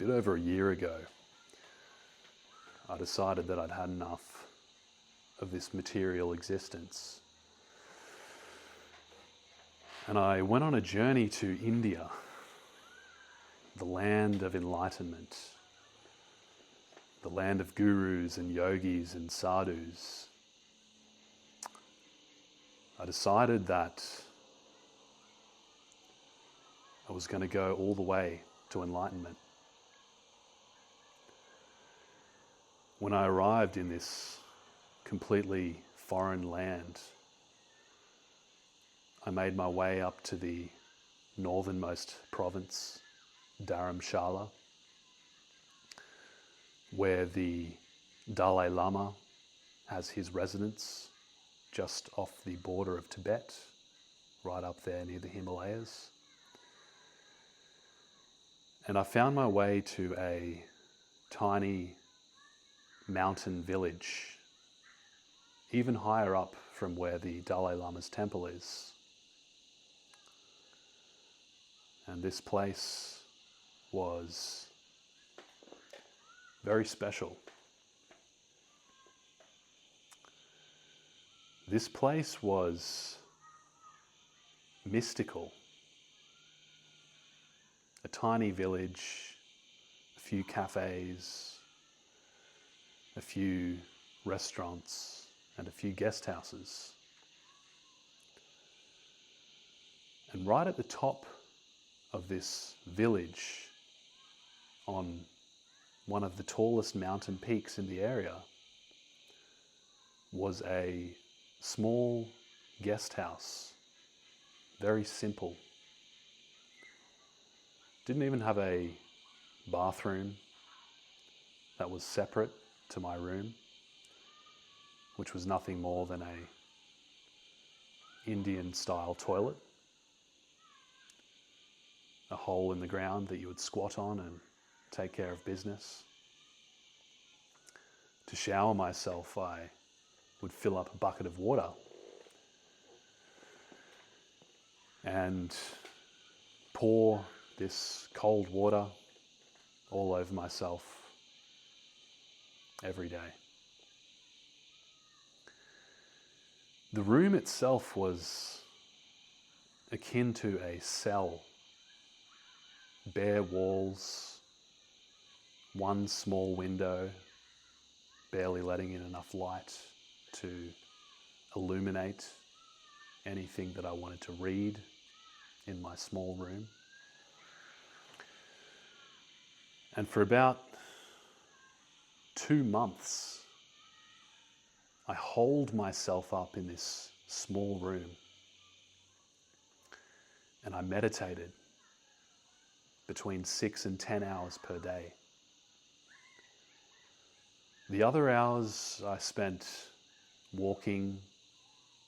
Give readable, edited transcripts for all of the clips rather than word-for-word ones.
bit over a year ago, I decided that I'd had enough of this material existence. And I went on a journey to India, the land of enlightenment, the land of gurus and yogis and sadhus. I decided that I was going to go all the way to enlightenment. When I arrived in this completely foreign land, I made my way up to the northernmost province, Dharamshala, where the Dalai Lama has his residence just off the border of Tibet, right up there near the Himalayas. And I found my way to a tiny mountain village, even higher up from where the Dalai Lama's temple is. And this place was very special. This place was mystical. A tiny village, a few cafes, a few restaurants, and a few guest houses. And right at the top of this village, on one of the tallest mountain peaks in the area, was a small guest house, very simple. Didn't even have a bathroom that was separate to my room, which was nothing more than a Indian-style toilet, a hole in the ground that you would squat on and take care of business. To shower myself, I would fill up a bucket of water and pour this cold water all over myself every day. The room itself was akin to a cell. Bare walls, one small window, barely letting in enough light to illuminate anything that I wanted to read in my small room. And for about 2 months, I holed myself up in this small room and I meditated between 6 and 10 hours per day. The other hours I spent walking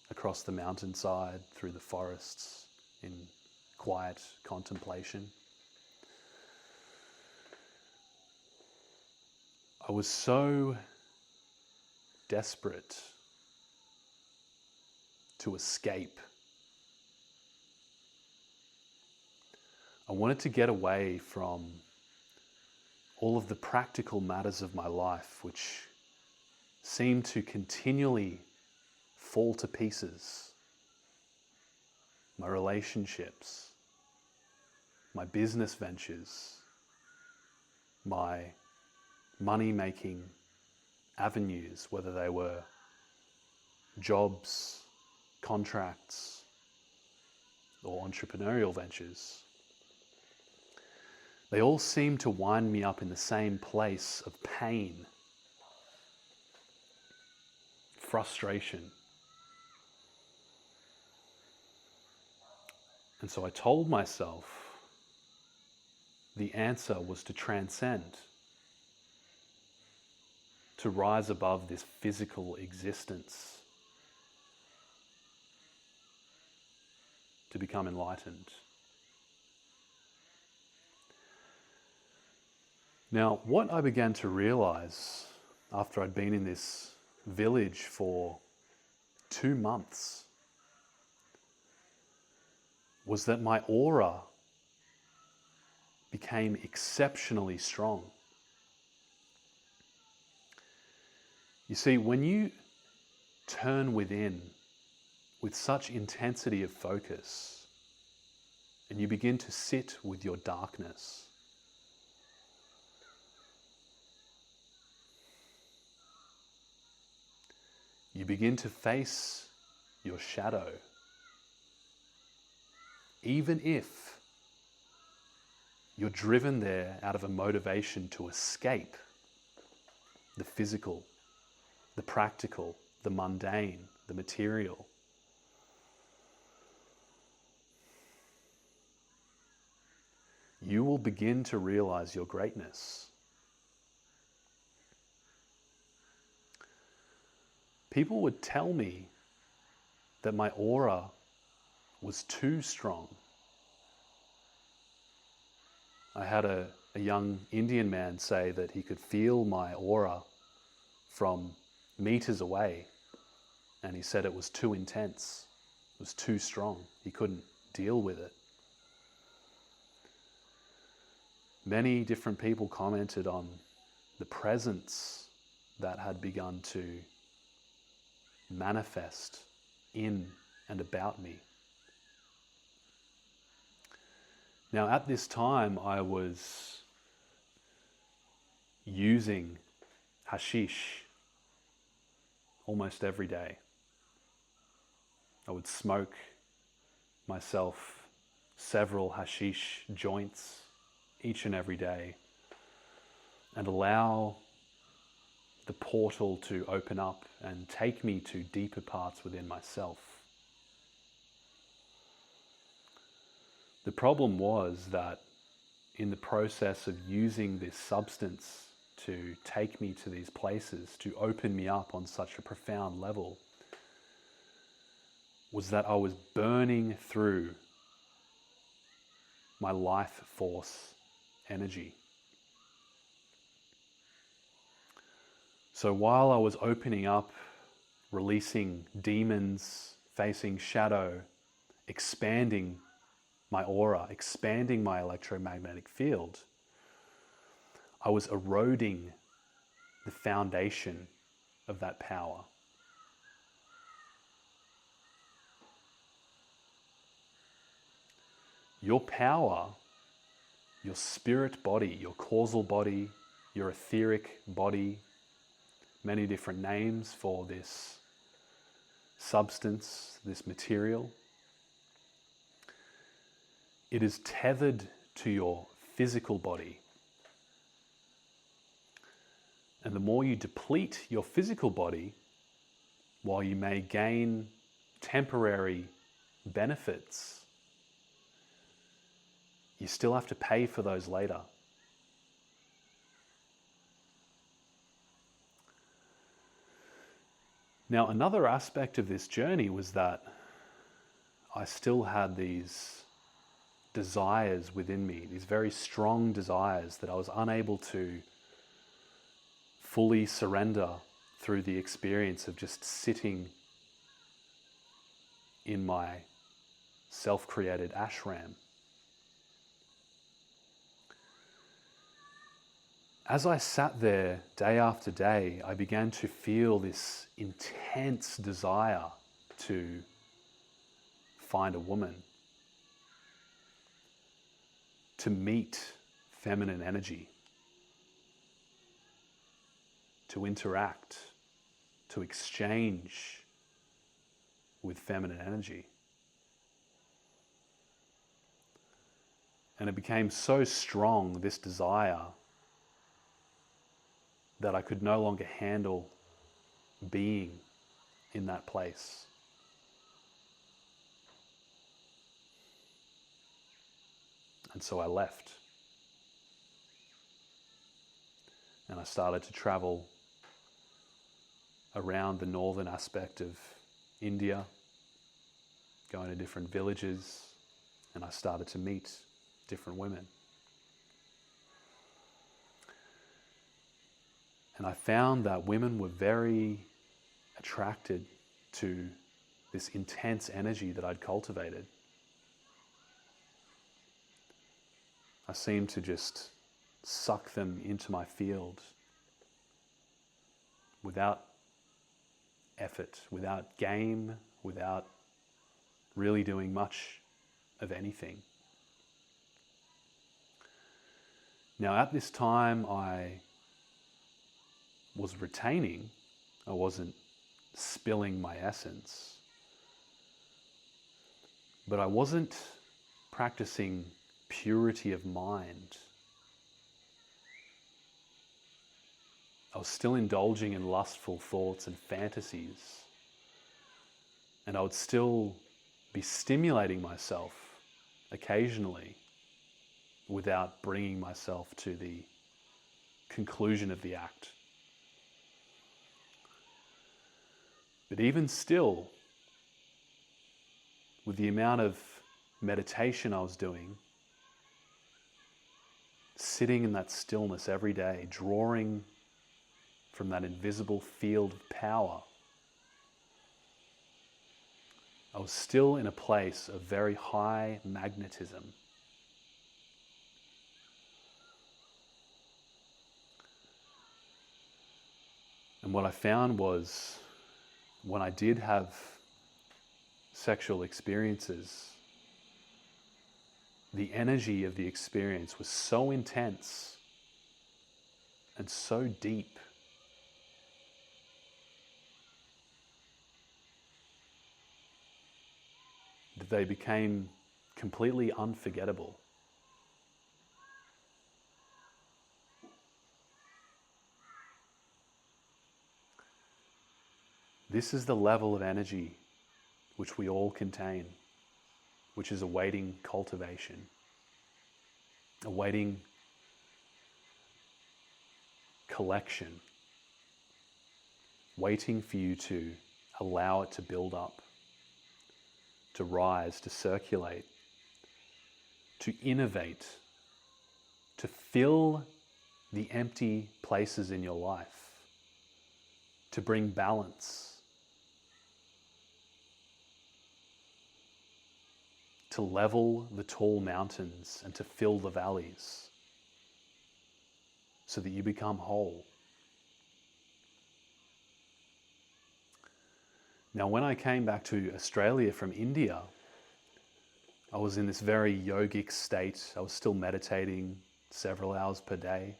across the mountainside through the forests in quiet contemplation. I was so desperate to escape. I wanted to get away from all of the practical matters of my life, which seemed to continually fall to pieces. My relationships, my business ventures, my money-making avenues, whether they were jobs, contracts, or entrepreneurial ventures. They all seemed to wind me up in the same place of pain, frustration. And so I told myself the answer was to transcend, to rise above this physical existence, to become enlightened. Now, what I began to realize after I'd been in this village for 2 months was that my aura became exceptionally strong. You see, when you turn within with such intensity of focus and you begin to sit with your darkness, you begin to face your shadow, even if you're driven there out of a motivation to escape the physical, the practical, the mundane, the material. You will begin to realize your greatness. People would tell me that my aura was too strong. I had a young Indian man say that he could feel my aura from meters away, and he said it was too intense, it was too strong, he couldn't deal with it. Many different people commented on the presence that had begun to manifest in and about me. Now, at this time, I was using hashish almost every day. I would smoke myself several hashish joints each and every day and allow the portal to open up and take me to deeper parts within myself. The problem was that in the process of using this substance to take me to these places, to open me up on such a profound level, was that I was burning through my life force energy. So while I was opening up, releasing demons, facing shadow, expanding my aura, expanding my electromagnetic field, I was eroding the foundation of that power. Your power, your spirit body, your causal body, your etheric body, many different names for this substance, this material. It is tethered to your physical body. And the more you deplete your physical body, while you may gain temporary benefits, you still have to pay for those later. Now, another aspect of this journey was that I still had these desires within me, these very strong desires that I was unable to fully surrender through the experience of just sitting in my self-created ashram. As I sat there day after day, I began to feel this intense desire to find a woman, to meet feminine energy, to interact, to exchange with feminine energy. And it became so strong, this desire, that I could no longer handle being in that place. And so I left. And I started to travel around the northern aspect of India, going to different villages, and I started to meet different women. And I found that women were very attracted to this intense energy that I'd cultivated. I seemed to just suck them into my field without effort, without game, without really doing much of anything. Now, at this time, I was retaining, I wasn't spilling my essence, but I wasn't practicing purity of mind. I was still indulging in lustful thoughts and fantasies, and I would still be stimulating myself occasionally without bringing myself to the conclusion of the act. But even still, with the amount of meditation I was doing, sitting in that stillness every day, drawing from that invisible field of power, I was still in a place of very high magnetism. And what I found was, when I did have sexual experiences, the energy of the experience was so intense and so deep that they became completely unforgettable. This is the level of energy which we all contain, which is awaiting cultivation, awaiting collection, waiting for you to allow it to build up, to rise, to circulate, to innovate, to fill the empty places in your life, to bring balance, to level the tall mountains and to fill the valleys so that you become whole. Now, when I came back to Australia from India, I was in this very yogic state. I was still meditating several hours per day.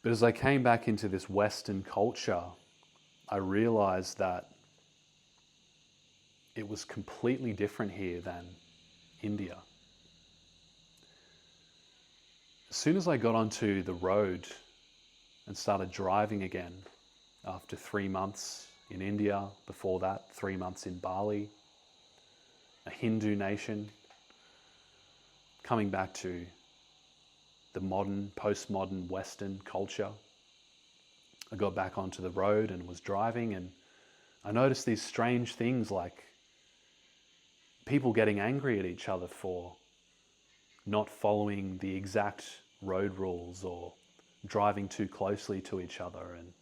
But as I came back into this Western culture, I realized that it was completely different here than India. As soon as I got onto the road and started driving again, after 3 months in India, before that 3 months in Bali, a Hindu nation, coming back to the modern, postmodern Western culture, I got back onto the road and was driving, and I noticed these strange things like people getting angry at each other for not following the exact road rules or driving too closely to each other. And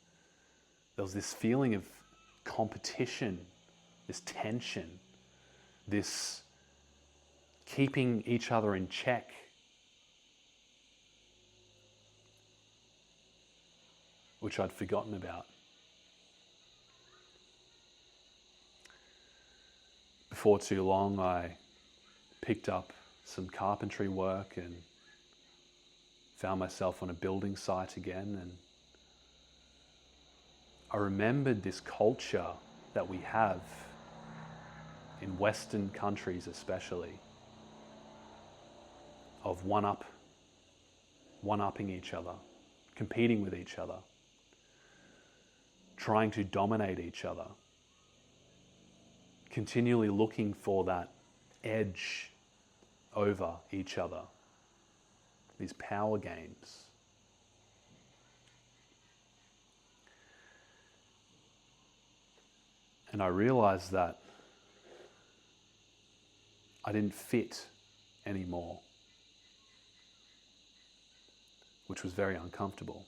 there was this feeling of competition, this tension, this keeping each other in check. Which I'd forgotten about. Before too long, I picked up some carpentry work and found myself on a building site again. And I remembered this culture that we have in Western countries especially, of one-upping each other, competing with each other, trying to dominate each other, continually looking for that edge over each other, these power games. And I realized that I didn't fit anymore, which was very uncomfortable.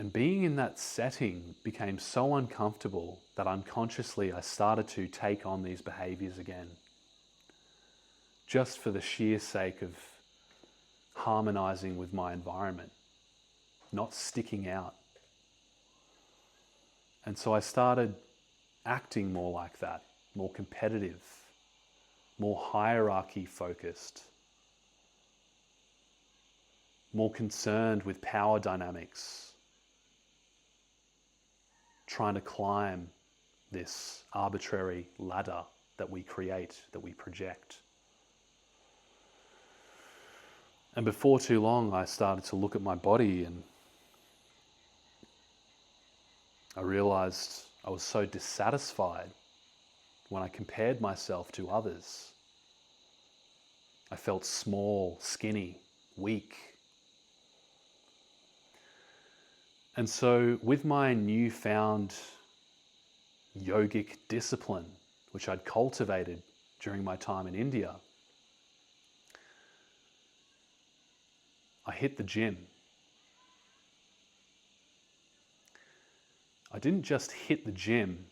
And being in that setting became so uncomfortable that unconsciously I started to take on these behaviors again. just for the sheer sake of harmonizing with my environment, not sticking out. And so I started acting more like that, more competitive, more hierarchy focused, more concerned with power dynamics, trying to climb this arbitrary ladder that we create, that we project. And before too long, I started to look at my body and I realized I was so dissatisfied when I compared myself to others. I felt small, skinny, weak. And so with my newfound yogic discipline, which I'd cultivated during my time in India, I hit the gym. I didn't just hit the gym,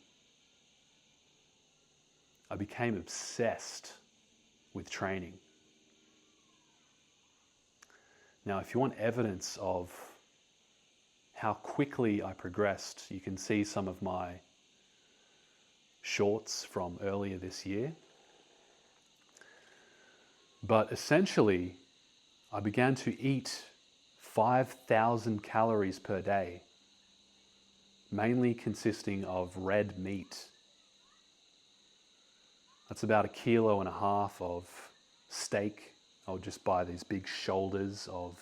I became obsessed with training. Now, if you want evidence of how quickly I progressed, you can see some of my shorts from earlier this year. But essentially, I began to eat 5,000 calories per day, mainly consisting of red meat. That's about 1.5 kilos of steak. I would just buy these big shoulders of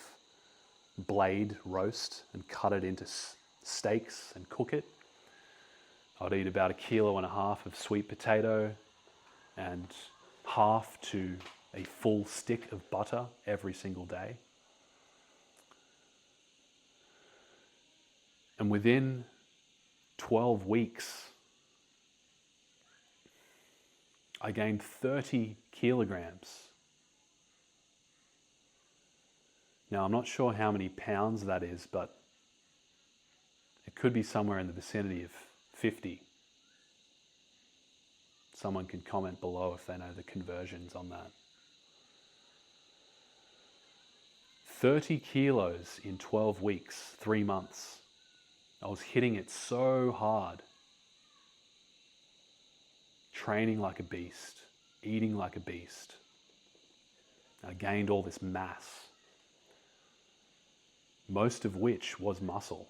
blade roast and cut it into steaks and cook it. I'd eat about 1.5 kilos of sweet potato and half to a full stick of butter every single day. And within 12 weeks, I gained 30 kilograms. Now, I'm not sure how many pounds that is, but it could be somewhere in the vicinity of 50. Someone can comment below if they know the conversions on that. 30 kilos in 12 weeks, 3 months. I was hitting it so hard. Training like a beast, eating like a beast. I gained all this mass, most of which was muscle.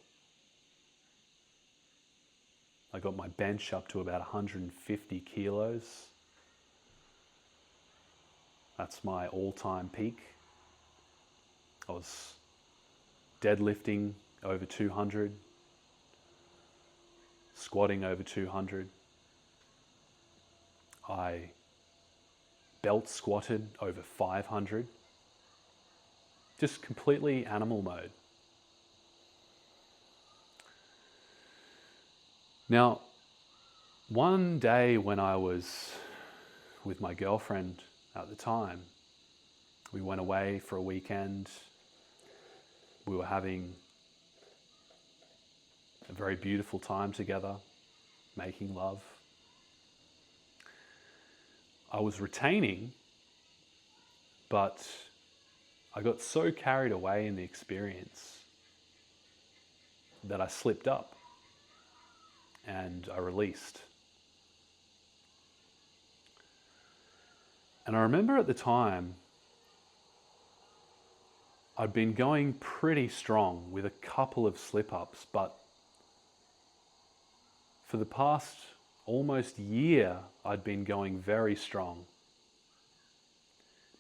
I got my bench up to about 150 kilos. That's my all-time peak. I was deadlifting over 200, squatting over 200. I belt squatted over 500. Just completely animal mode. Now, one day when I was with my girlfriend at the time, we went away for a weekend. We were having a very beautiful time together, making love. I was retaining, but I got so carried away in the experience that I slipped up and I released. And I remember at the time, I'd been going pretty strong with a couple of slip-ups, but for the past almost year, I'd been going very strong.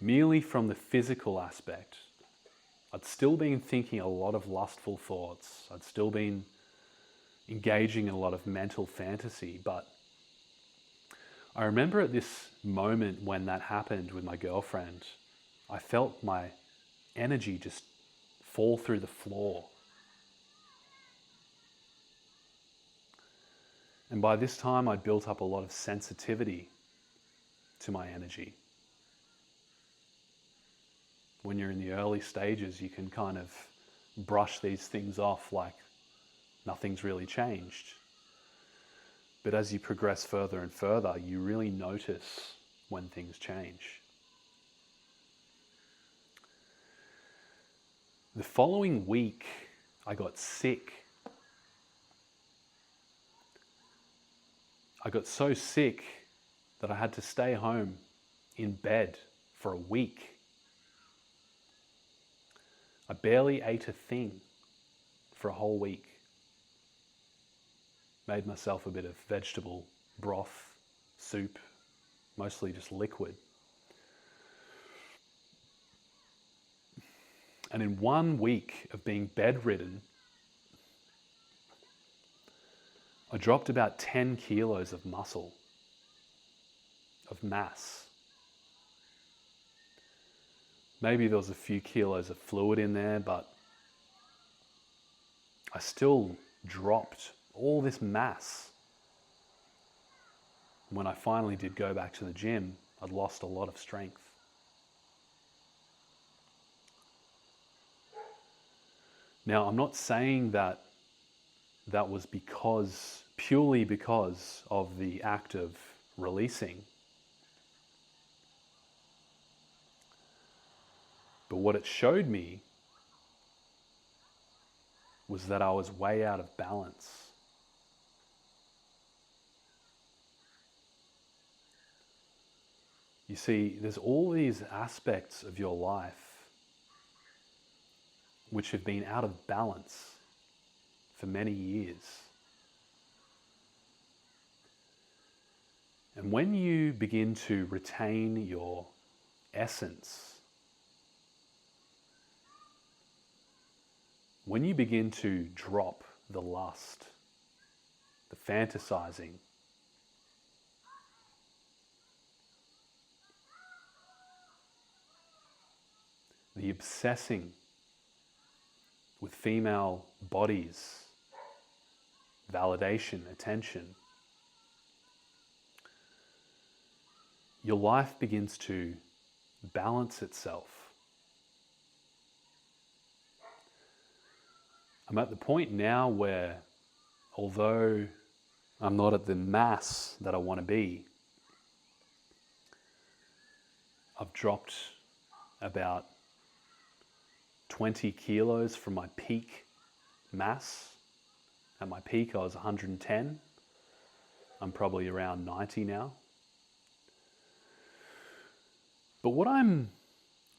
Merely from the physical aspect. I'd still been thinking a lot of lustful thoughts. I'd still been engaging in a lot of mental fantasy, but I remember at this moment when that happened with my girlfriend, I felt my energy just fall through the floor. And by this time, I'd built up a lot of sensitivity to my energy. When you're in the early stages, you can kind of brush these things off like nothing's really changed. But as you progress further and further, you really notice when things change. The following week, I got sick. I got so sick that I had to stay home in bed for a week. I barely ate a thing for a whole week. Made myself a bit of vegetable broth, soup, mostly just liquid. And in 1 week of being bedridden, I dropped about 10 kilos of muscle, of mass. Maybe there was a few kilos of fluid in there, but I still dropped all this mass. When I finally did go back to the gym, I'd lost a lot of strength. Now, I'm not saying that was purely because of the act of releasing. But what it showed me was that I was way out of balance. You see, there's all these aspects of your life which have been out of balance for many years. And when you begin to retain your essence, when you begin to drop the lust, the fantasizing, the obsessing with female bodies, validation, attention, your life begins to balance itself. I'm at the point now where, although I'm not at the mass that I want to be, I've dropped about 20 kilos from my peak mass. At my peak, I was 110. I'm probably around 90 now. But what I'm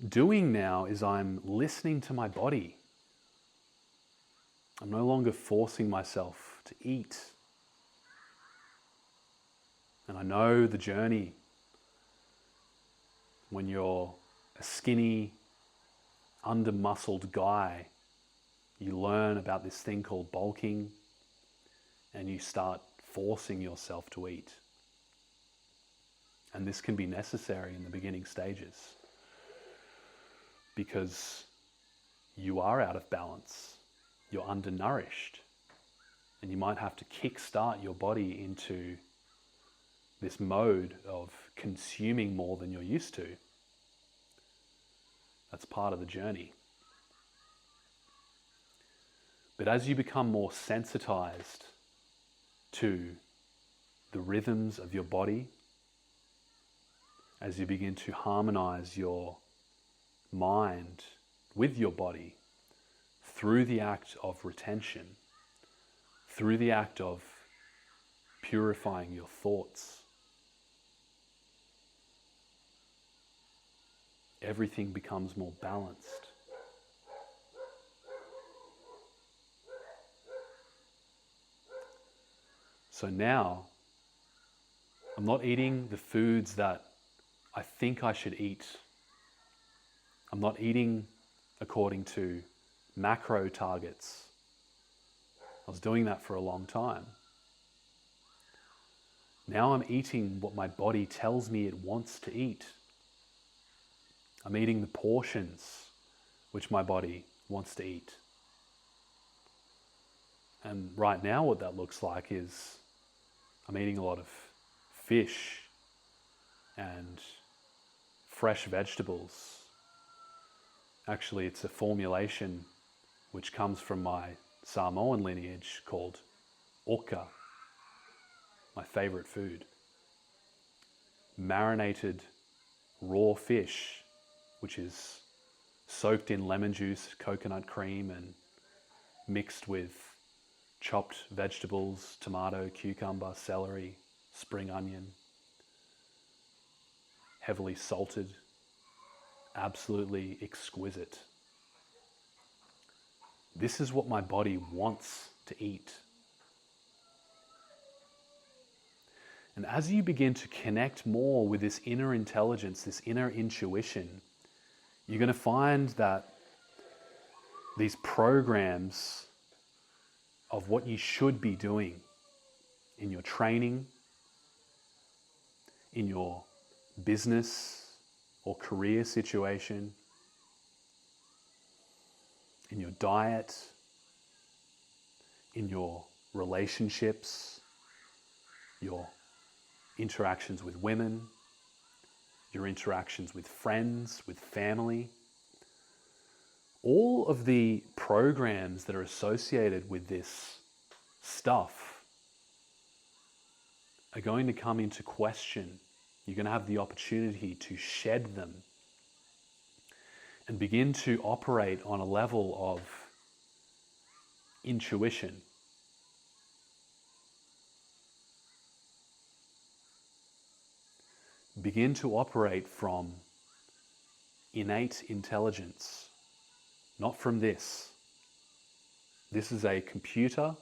doing now is I'm listening to my body. I'm no longer forcing myself to eat. And I know the journey when you're a skinny, under-muscled guy. You learn about this thing called bulking and you start forcing yourself to eat. And this can be necessary in the beginning stages because you are out of balance. You're undernourished, and you might have to kickstart your body into this mode of consuming more than you're used to. That's part of the journey. But as you become more sensitized to the rhythms of your body, as you begin to harmonize your mind with your body, through the act of retention, through the act of purifying your thoughts, everything becomes more balanced. So now, I'm not eating the foods that I think I should eat. I'm not eating according to macro targets. I was doing that for a long time. Now I'm eating what my body tells me it wants to eat. I'm eating the portions which my body wants to eat. And right now what that looks like is I'm eating a lot of fish and fresh vegetables. Actually, it's a formulation which comes from my Samoan lineage called oka, my favorite food. Marinated raw fish, which is soaked in lemon juice, coconut cream, and mixed with chopped vegetables, tomato, cucumber, celery, spring onion, heavily salted, absolutely exquisite. This is what my body wants to eat. And as you begin to connect more with this inner intelligence, this inner intuition, you're going to find that these programs of what you should be doing in your training, in your business or career situation, in your diet, in your relationships, your interactions with women, your interactions with friends, with family. All of the programs that are associated with this stuff are going to come into question. You're going to have the opportunity to shed them and begin to operate on a level of intuition. Begin to operate from innate intelligence, not from this. This is a computer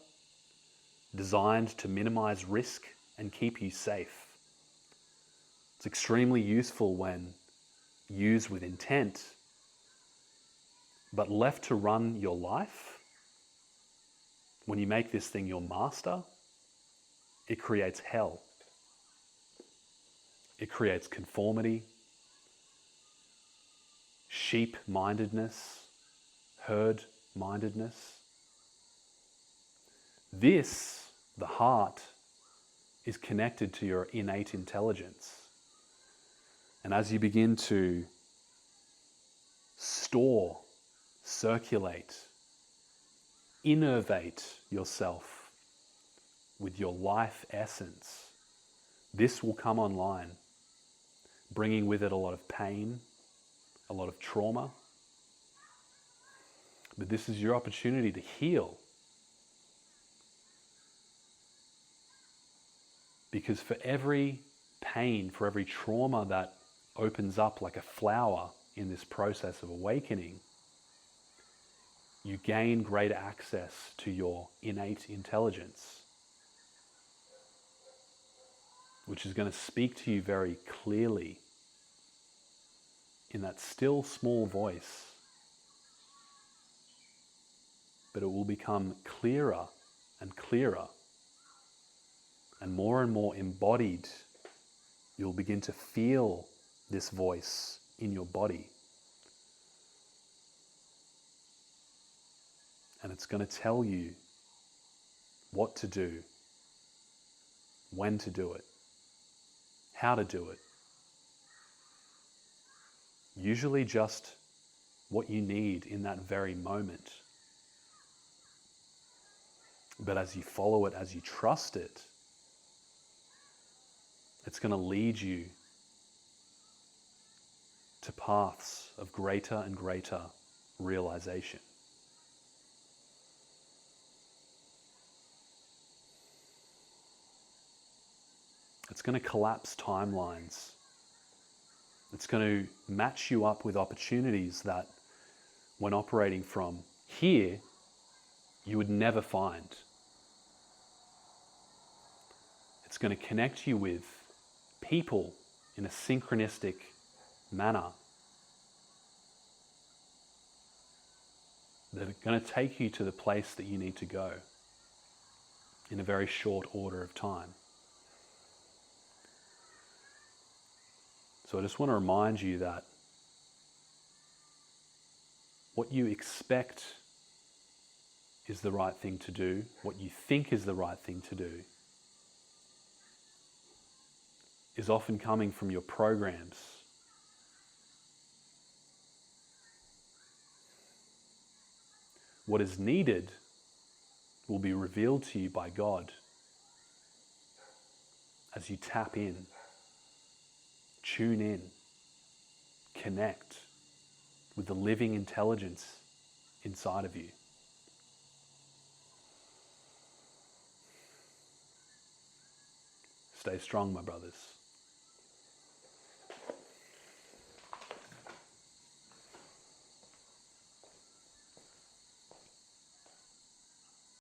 designed to minimize risk and keep you safe. It's extremely useful when used with intent, but left to run your life, when you make this thing your master, it creates hell. It creates conformity, sheep-mindedness, herd-mindedness. This, the heart, is connected to your innate intelligence. And as you begin to store, circulate, innervate yourself with your life essence, this will come online, bringing with it a lot of pain, a lot of trauma. But this is your opportunity to heal. Because for every pain, for every trauma that opens up like a flower in this process of awakening, you gain greater access to your innate intelligence, which is going to speak to you very clearly in that still small voice. But it will become clearer and clearer, and more embodied. You'll begin to feel this voice in your body. And it's going to tell you what to do, when to do it, how to do it. Usually just what you need in that very moment. But as you follow it, as you trust it, it's going to lead you to paths of greater and greater realization. It's going to collapse timelines. It's going to match you up with opportunities that, when operating from here, you would never find. It's going to connect you with people in a synchronistic manner that are going to take you to the place that you need to go in a very short order of time. So I just want to remind you that what you expect is the right thing to do, what you think is the right thing to do, is often coming from your programs. What is needed will be revealed to you by God as you tap in, tune in, connect, with the living intelligence inside of you. Stay strong, my brothers.